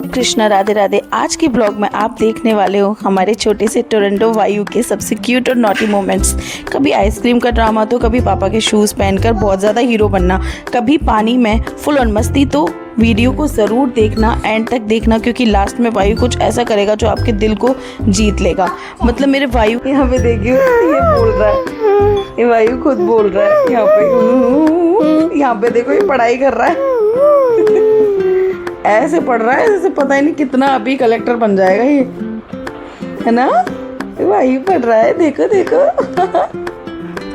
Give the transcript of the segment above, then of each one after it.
कृष्णा राधे राधे। आज के ब्लॉग में आप देखने वाले हो हमारे छोटे से टोरंटो वायु के सबसे क्यूट और नॉटी मोमेंट्स। कभी आइसक्रीम का ड्रामा तो कभी पापा के शूज़ पहनकर बहुत ज़्यादा हीरो बनना, कभी पानी में फुल ऑन मस्ती। तो वीडियो को ज़रूर देखना, एंड तक देखना, क्योंकि लास्ट में वायु कुछ ऐसा करेगा जो आपके दिल को जीत लेगा। मतलब मेरे वायु यहाँ पे देखिए, ये बोल रहा है, ये वायु खुद बोल रहा है यहाँ पे देखो, ये पढ़ाई कर रहा है ऐसे पढ़ रहा है जैसे पता ही नहीं कितना अभी कलेक्टर बन जाएगा ये, है ना। वायु पढ़ रहा है, देखो देखो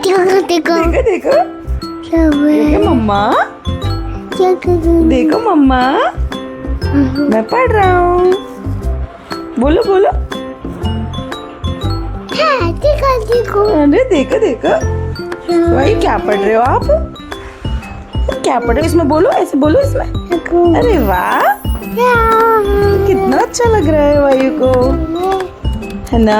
देखो देखो देखो देखो मम्मा, देखो मम्मा मैं पढ़ रहा हूँ। बोलो बोलो, देखो अरे देखो देखो भाई, क्या पढ़ रहे हो आप, क्या पढ़ रहे हो? इसमें बोलो, ऐसे बोलो इसमें। अरे वाह, कितना अच्छा लग रहा है वायु को, है ना।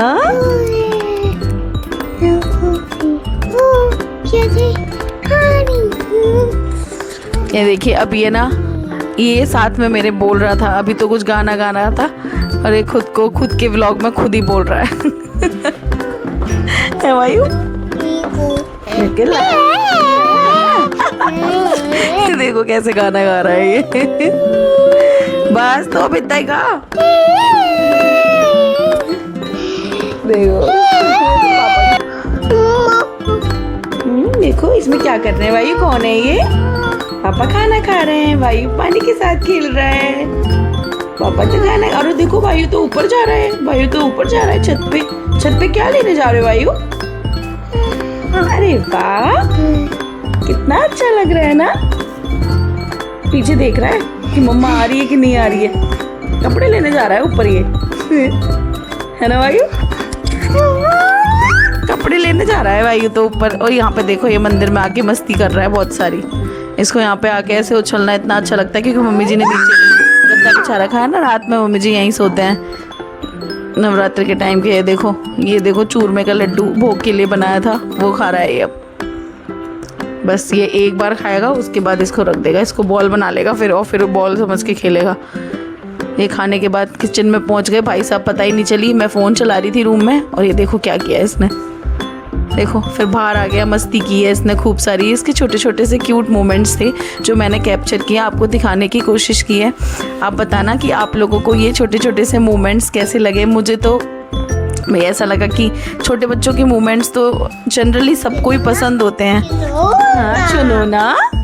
ये देखिए, अब ये ना, ये साथ में मेरे बोल रहा था, अभी तो कुछ गाना गा रहा था, और ये खुद के व्लॉग में खुद ही बोल रहा है वायु। देखो कैसे गाना गा रहा है ये बस तो अब इतना ही गा। देखो देखो इसमें क्या कर रहे हैं वायु, कौन है ये? पापा खाना खा रहे हैं, वायु पानी के साथ खेल रहा है, पापा तो खाना। अरे देखो वायु तो ऊपर जा रहा है, वायु तो ऊपर जा रहा है छत पे क्या लेने जा रहे हो वायु? अरे वाह, कितना अच्छा लग रहा है ना। पीछे देख रहा है कि मम्मा आ रही है कि नहीं आ रही है, कपड़े लेने जा रहा है ऊपर ये, है ना वायु? कपड़े लेने जा रहा है वायु तो ऊपर। और यहाँ पे देखो, ये मंदिर में आके मस्ती कर रहा है बहुत सारी। इसको यहाँ पे आके ऐसे उछलना इतना अच्छा लगता है, क्योंकि मम्मी जी ने नीचे गद्दा बिछा रखा है ना, रात में मम्मी जी यहीं सोते हैं नवरात्रि के टाइम के। ये देखो चूरमे का लड्डू भोग के लिए बनाया था, वो खा रहा है ये। अब बस ये एक बार खाएगा, उसके बाद इसको रख देगा, इसको बॉल बना लेगा फिर बॉल समझ के खेलेगा। ये खाने के बाद किचन में पहुंच गए भाई साहब, पता ही नहीं चली, मैं फ़ोन चला रही थी रूम में, और ये देखो क्या किया इसने। देखो फिर बाहर आ गया, मस्ती की है इसने खूब सारी। इसके छोटे छोटे से क्यूट मोमेंट्स थे जो मैंने कैप्चर किया, आपको दिखाने की कोशिश की है। आप बताना कि आप लोगों को ये छोटे छोटे से मोमेंट्स कैसे लगे। मुझे तो भाई ऐसा लगा कि छोटे बच्चों के मोमेंट्स तो जनरली सबको ही पसंद होते हैं। हाँ,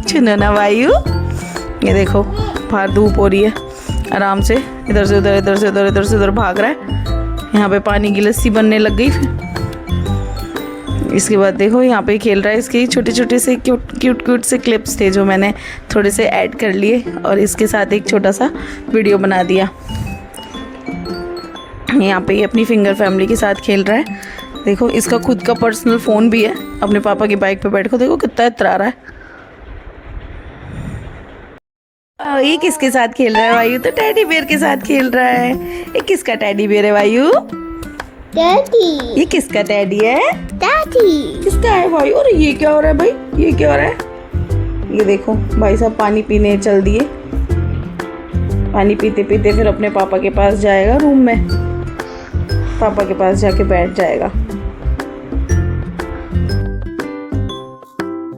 चुनो ना वायु। ये देखो बाहर धूप हो रही है, आराम से इधर से उधर, इधर से उधर, इधर से उधर भाग रहा है। यहाँ पे पानी की लस्सी बनने लग गई। फिर इसके बाद देखो यहाँ पे खेल रहा है। इसके छोटे छोटे से क्यूट से क्लिप्स थे जो मैंने थोड़े से ऐड कर लिए, और इसके साथ एक छोटा सा वीडियो बना दिया। यहाँ पे ये अपनी फिंगर फैमिली के साथ खेल रहा है। देखो इसका खुद का पर्सनल फ़ोन भी है, अपने पापा की बाइक पे बैठ कर देखो कितना इतरा रहा है। ये किसके साथ खेल रहा है वायु? तो टेडी बियर के साथ खेल रहा है। ये किसका टेडी बियर है वायु? डैडी। ये किसका टेडी है? डैडी। किसका है वायु? अरे ये क्या हो रहा है भाई, ये क्या हो रहा है? ये देखो भाई साहब पानी पीने चल दिए। पानी पीते पीते फिर अपने पापा के पास जाएगा, रूम में पापा के पास जाके बैठ जाएगा।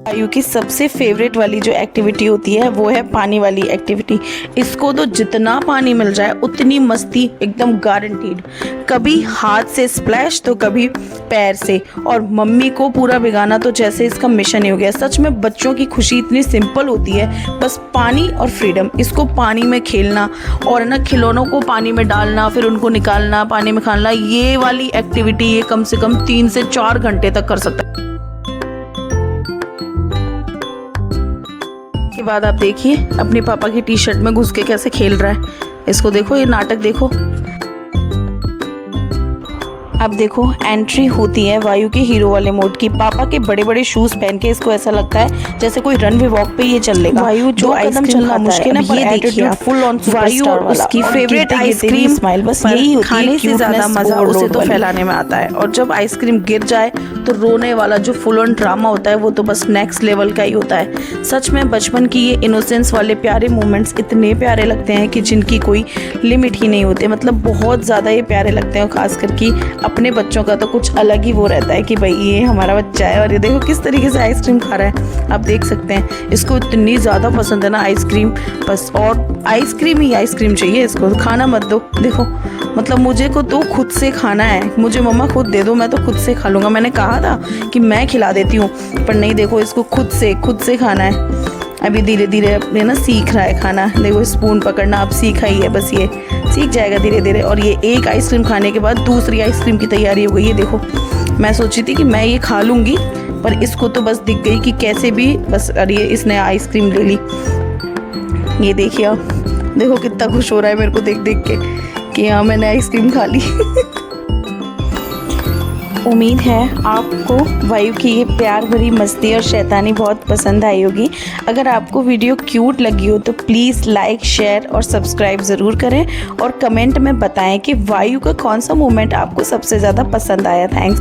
वायु की सबसे फेवरेट वाली जो एक्टिविटी होती है वो है पानी वाली एक्टिविटी। इसको तो जितना पानी मिल जाए उतनी मस्ती एकदम गारंटीड। कभी हाथ से स्प्लैश तो कभी पैर से, और मम्मी को पूरा भिगाना तो जैसे इसका मिशन ही हो गया। सच में बच्चों की खुशी इतनी सिंपल होती है, बस पानी और फ्रीडम। इसको पानी में खेलना और ना खिलौनों को पानी में डालना, फिर उनको निकालना, पानी में खाना, ये वाली एक्टिविटी ये कम से कम 3 से 4 घंटे तक कर सकता है। के बाद आप देखिए अपने पापा की टी शर्ट में घुस के कैसे खेल रहा है। इसको देखो, ये नाटक देखो। अब देखो एंट्री होती है वायु के हीरो वाले मोड की। पापा के बड़े बड़े शूज पहन के इसको ऐसा लगता है जैसे कोई रनवे वॉक पे ये चल लेगा। वायु जो कदम चलना मुश्किल है, पर एटीट्यूड फुल ऑन वायु और उसकी फेवरेट आइसक्रीम स्माइल, बस यही होती है। खाने से ज्यादा मजा उसे तो फैलाने में आता है, और जब आइसक्रीम गिर जाए तो रोने वाला जो फुल ऑन ड्रामा होता है वो तो बस नेक्स्ट लेवल का ही होता है। सच में बचपन की ये इनोसेंस वाले प्यारे मोमेंट्स इतने प्यारे लगते हैं कि जिनकी कोई लिमिट ही नहीं होती, मतलब बहुत ज़्यादा ये प्यारे लगते हैं। और ख़ासकर कि अपने बच्चों का तो कुछ अलग ही वो रहता है कि भाई ये हमारा बच्चा है। और ये देखो किस तरीके से आइसक्रीम खा रहा है, आप देख सकते हैं। इसको इतनी ज़्यादा पसंद है ना आइसक्रीम, बस और आइसक्रीम ही आइसक्रीम चाहिए इसको, खाना मत दो। देखो मतलब मुझे को तो खुद से खाना है, मुझे मम्मा खुद दे दो, मैं तो खुद से खा लूँगा। मैंने कहा था कि मैं खिला देती हूँ, पर नहीं, देखो इसको खुद से खाना है। अभी धीरे धीरे अपने ना सीख रहा है खाना। देखो स्पून पकड़ना अब सीखा ही है, बस ये सीख जाएगा धीरे धीरे। और ये एक आइसक्रीम खाने के बाद दूसरी आइसक्रीम की तैयारी हो गई है। देखो मैं सोची थी कि मैं ये खा लूँगी, पर इसको तो बस दिख गई कि कैसे भी बस, अरे इसने आइसक्रीम ले ली। ये देखिए आप, देखो कितना खुश हो रहा है मेरे को देख देख के कि हाँ मैंने आइसक्रीम खा ली। उम्मीद है आपको वायु की ये प्यार भरी मस्ती और शैतानी बहुत पसंद आई होगी। अगर आपको वीडियो क्यूट लगी हो तो प्लीज़ लाइक, शेयर और सब्सक्राइब ज़रूर करें और कमेंट में बताएं कि वायु का कौन सा मोमेंट आपको सबसे ज़्यादा पसंद आया। थैंक्स।